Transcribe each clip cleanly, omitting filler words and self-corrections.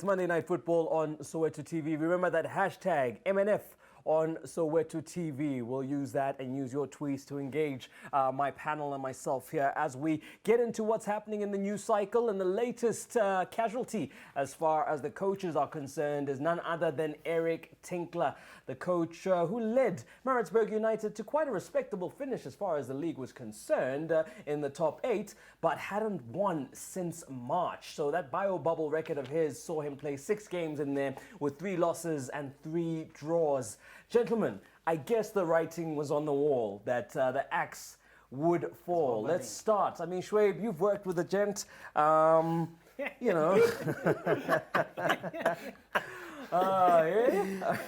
Monday Night Football on Soweto TV. Remember that hashtag MNF on Soweto TV. We'll use that and use your tweets to engage my panel and myself here as we get into what's happening in the news cycle. And the latest casualty as far as the coaches are concerned is none other than Eric Tinkler, the coach who led Maritzburg United to quite a respectable finish as far as the league was concerned in the top 8, but hadn't won since March. So that bio bubble record of his saw him play 6 games in there with 3 losses and 3 draws. Gentlemen, I guess the writing was on the wall that the axe would fall. Let's start. I mean, Shwaib, you've worked with the gent, you know.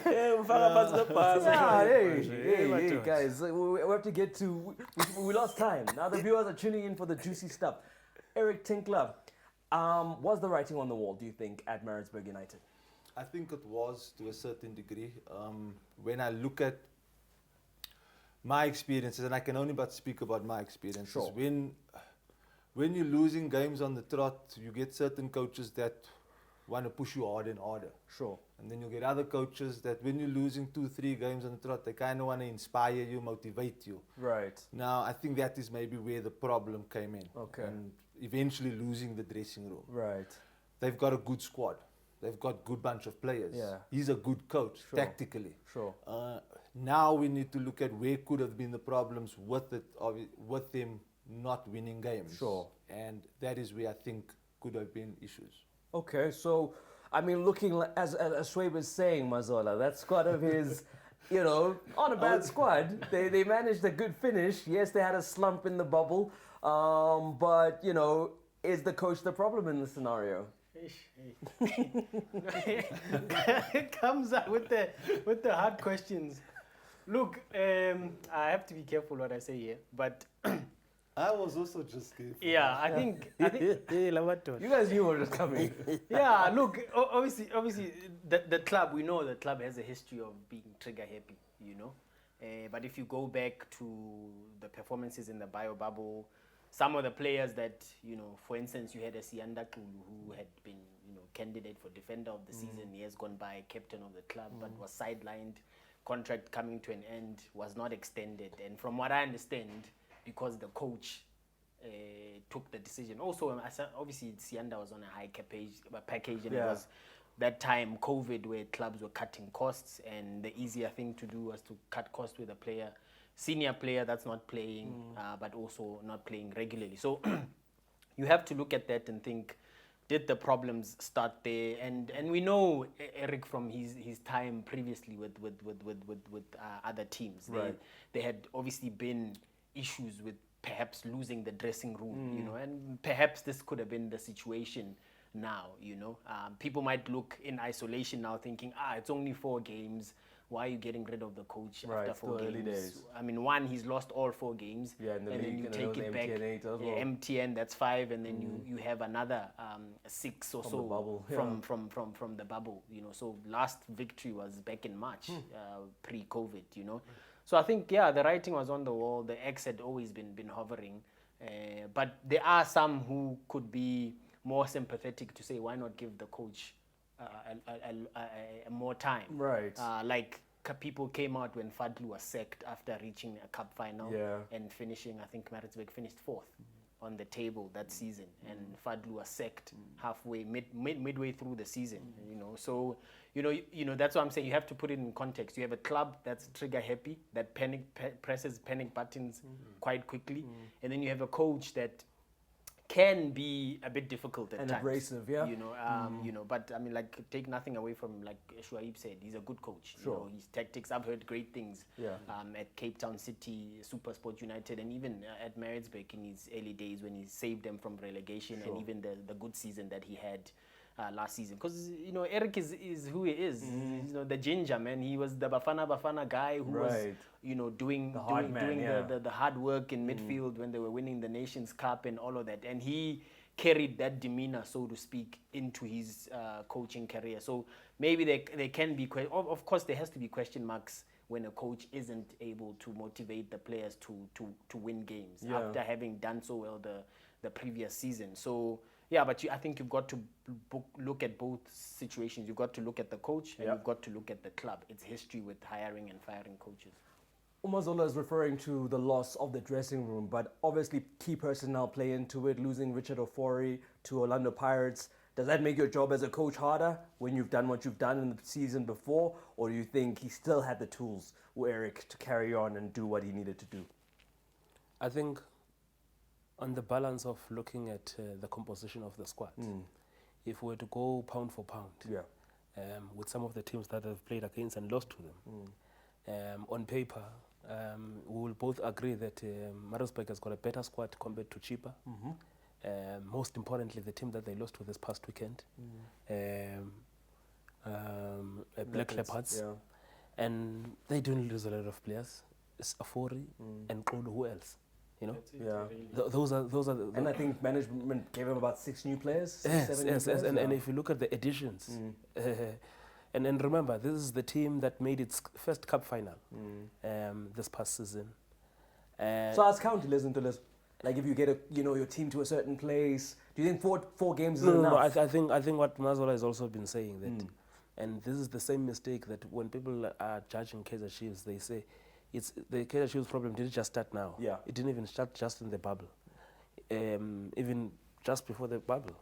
Hey, guys, we have to get to, we lost time. Now the viewers are tuning in for the juicy stuff. Eric Tinkler, was the writing on the wall, do you think, at Maritzburg United? I think it was to a certain degree. When I look at my experiences, and I can only but speak about my experiences, sure. When you're losing games on the trot, you get certain coaches that want to push you harder and harder. Sure. And then you get other coaches that when you're losing 2-3 games on the trot, they kind of want to inspire you, motivate you. Right. Now, I think that is maybe where the problem came in. Okay. And eventually losing the dressing room. Right. They've got a good squad. They've got good bunch of players. Yeah. He's a good coach, sure. tactically. Sure. Now we need to look at where could have been the problems with them not winning games. Sure. And that is where I think could have been issues. Okay, so, I mean, looking as Shwaib was saying, Mazola, that squad of his, you know, on a bad squad. They managed a good finish. Yes, they had a slump in the bubble. But, you know, is the coach the problem in this scenario? It comes up with the hard questions. Look, I have to be careful what I say here, but I was also just careful. yeah, I think You guys knew what was coming. yeah. Look, obviously, the club, we know the club has a history of being trigger happy, you know. But if you go back to the performances in the bio bubble, some of the players that, you know, for instance, you had a Sianda Kulu who had been, you know, candidate for defender of the season, years gone by, captain of the club, but was sidelined, contract coming to an end, was not extended. And from what I understand, because the coach took the decision. Also, obviously, Sianda was on a high package, and it was that time COVID where clubs were cutting costs, and the easier thing to do was to cut costs with a player, senior player that's not playing, but also not playing regularly. So you have to look at that and think, did the problems start there? And we know Eric from his time previously with other teams. Right. They had obviously been issues with perhaps losing the dressing room, you know, and perhaps this could have been the situation now, you know. People might look in isolation now thinking, it's only 4 games. Why are you getting rid of the coach after 4 games? Days. I mean, one, he's lost all 4 games. Yeah, in the and league, then you and take then it the back. MTN 8 as well. Yeah, MTN, that's 5, and then you have another 6 or From so the bubble, from the bubble, you know. So last victory was back in March, pre-COVID, you know. So I think, yeah, the writing was on the wall. The X had always been hovering. But there are some who could be more sympathetic to say, why not give the coach more time? Right. Like people came out when Fadlu was sacked after reaching a cup final and finishing, I think Maritzburg finished 4th on the table that season, and Fadlu was sacked halfway, midway through the season, you know. So, you know, that's what I'm saying. You have to put it in context. You have a club that's trigger happy, that presses panic buttons quite quickly, and then you have a coach that can be a bit difficult at and times. abrasive, yeah. You know, you know, but I mean, like, take nothing away from, like Shwaib said, he's a good coach. Sure. You know, his tactics, I've heard great things. Yeah. At Cape Town City, Supersport United, and even at Maritzburg in his early days when he saved them from relegation, Sure. and even the good season that he had last season. Because, you know, Eric is who he is. You know, the ginger, man. He was the Bafana guy who was, you know, doing the hard work in midfield when they were winning the Nations Cup and all of that. And he carried that demeanor, so to speak, into his coaching career. So maybe there can be, of course, there has to be question marks when a coach isn't able to motivate the players to win games after having done so well the previous season. So Yeah, but I think you've got to look at both situations. You've got to look at the coach and you've got to look at the club. It's history with hiring and firing coaches. Umazola is referring to the loss of the dressing room, but obviously key personnel play into it. Losing Richard Ofori to Orlando Pirates, does that make your job as a coach harder when you've done what you've done in the season before, or do you think he still had the tools, Eric, to carry on and do what he needed to do? I think on the balance of looking at the composition of the squad, if we were to go pound for pound, with some of the teams that have played against and lost to them, on paper, we will both agree that Maritzburg has got a better squad compared to cheaper. Most importantly, the team that they lost to this past weekend, Black Leopards, and they didn't lose a lot of players. It's Afori and Kolo, who else? You know, those are the, and I think management gave him about 6 new players. Yes, and if you look at the additions, and remember, this is the team that made its first cup final this past season. So as county, listen to this. Like if you get your team to a certain place, do you think four games is enough? No, I think what Mazola has also been saying that, and this is the same mistake that when people are judging Kaizer Chiefs, they say it's the Kaizer Chiefs problem didn't just start now. Yeah. It didn't even start just in the bubble. Even just before the bubble,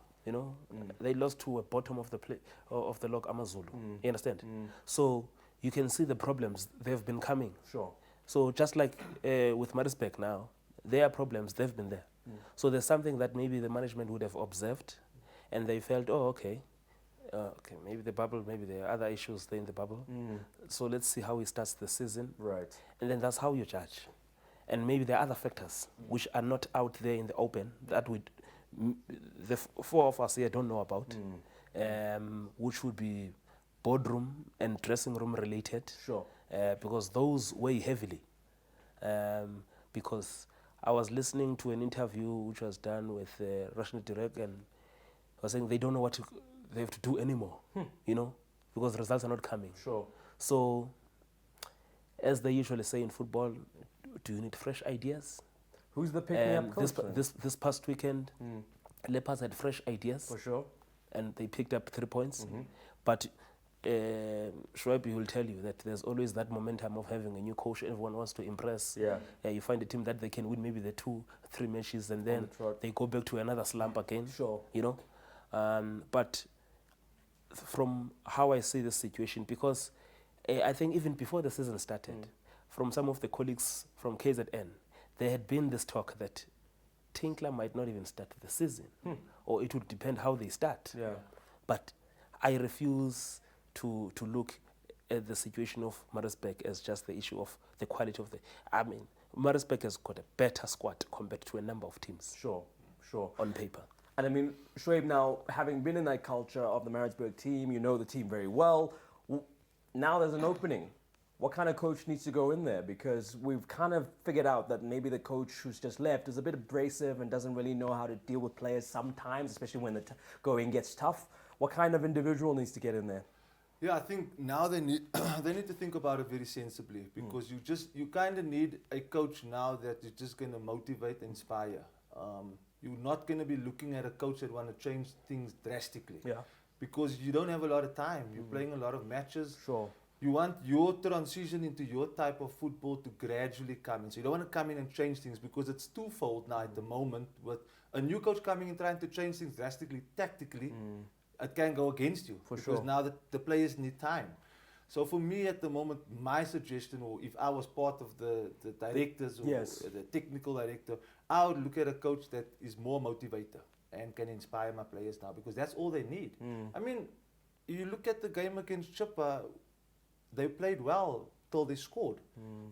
they lost to a bottom of the log Amazulu. You understand? So you can see the problems they've been coming. Sure. So just like with Maritzburg now, their problems, they've been there. So there's something that maybe the management would have observed and they felt, okay, maybe the bubble, maybe there are other issues there in the bubble. So let's see how he starts the season. Right. And then that's how you judge. And maybe there are other factors which are not out there in the open that the 4 of us here don't know about, which would be boardroom and dressing room related. Sure. Because those weigh heavily. Because I was listening to an interview which was done with Russian Direct, and I was saying they don't know what they have to do anymore, because the results are not coming. Sure. So, as they usually say in football, do you need fresh ideas? Who's the pick-me-up coach? This past weekend, Leopards had fresh ideas. For sure. And they picked up 3 points. But Shoaib will tell you that there's always that momentum of having a new coach. Everyone wants to impress. Yeah. You find a team that they can win maybe the 2-3 matches and then they go back to another slump again. Sure. But from how I see the situation, because I think even before the season started, from some of the colleagues from KZN, there had been this talk that Tinkler might not even start the season, or it would depend how they start. Yeah. But I refuse to look at the situation of Maritzburg as just the issue of the quality of Maritzburg has got a better squad compared to a number of teams. Sure. On paper. And I mean, Shoaib, now, having been in that culture of the Maritzburg team, you know the team very well. Now there's an opening. What kind of coach needs to go in there? Because we've kind of figured out that maybe the coach who's just left is a bit abrasive and doesn't really know how to deal with players sometimes, especially when the going gets tough. What kind of individual needs to get in there? Yeah, I think now they need to think about it very sensibly, because you kind of need a coach now that is just going to motivate, inspire. You're not going to be looking at a coach that want to change things drastically. Yeah. Because you don't have a lot of time. You're playing a lot of matches. Sure. You want your transition into your type of football to gradually come in. So you don't want to come in and change things, because it's twofold now at the moment. With a new coach coming in trying to change things drastically, tactically, it can go against you. Because now the players need time. So for me at the moment, my suggestion, or if I was part of the directors or the technical director, I would look at a coach that is more motivator and can inspire my players now, because that's all they need. I mean, you look at the game against Chippa, they played well till they scored,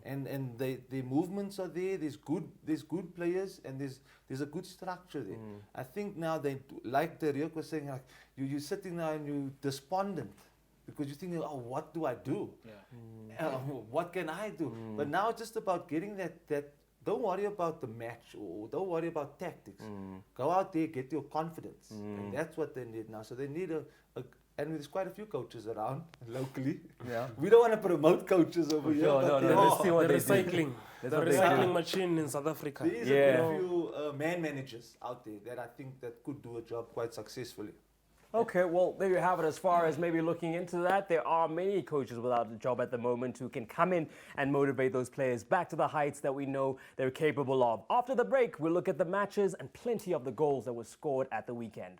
and their movements are there. There's good players, and there's a good structure there. I think now they, like the Riek was saying, like you're sitting now and you're despondent, because you're thinking, oh, what do I do? What can I do? But now it's just about getting that. Don't worry about the match, or don't worry about tactics. Go out there, get your confidence, and that's what they need now. So they need And there's quite a few coaches around locally. Yeah. We don't want to promote coaches over here. sure, but no, there let's are- see what The they do. recycling, the what they do. recycling machine in South Africa. There is Yeah. a few man managers out there that I think that could do a job quite successfully. Okay, well, there you have it. As far as maybe looking into that, there are many coaches without a job at the moment who can come in and motivate those players back to the heights that we know they're capable of. After the break, we'll look at the matches and plenty of the goals that were scored at the weekend.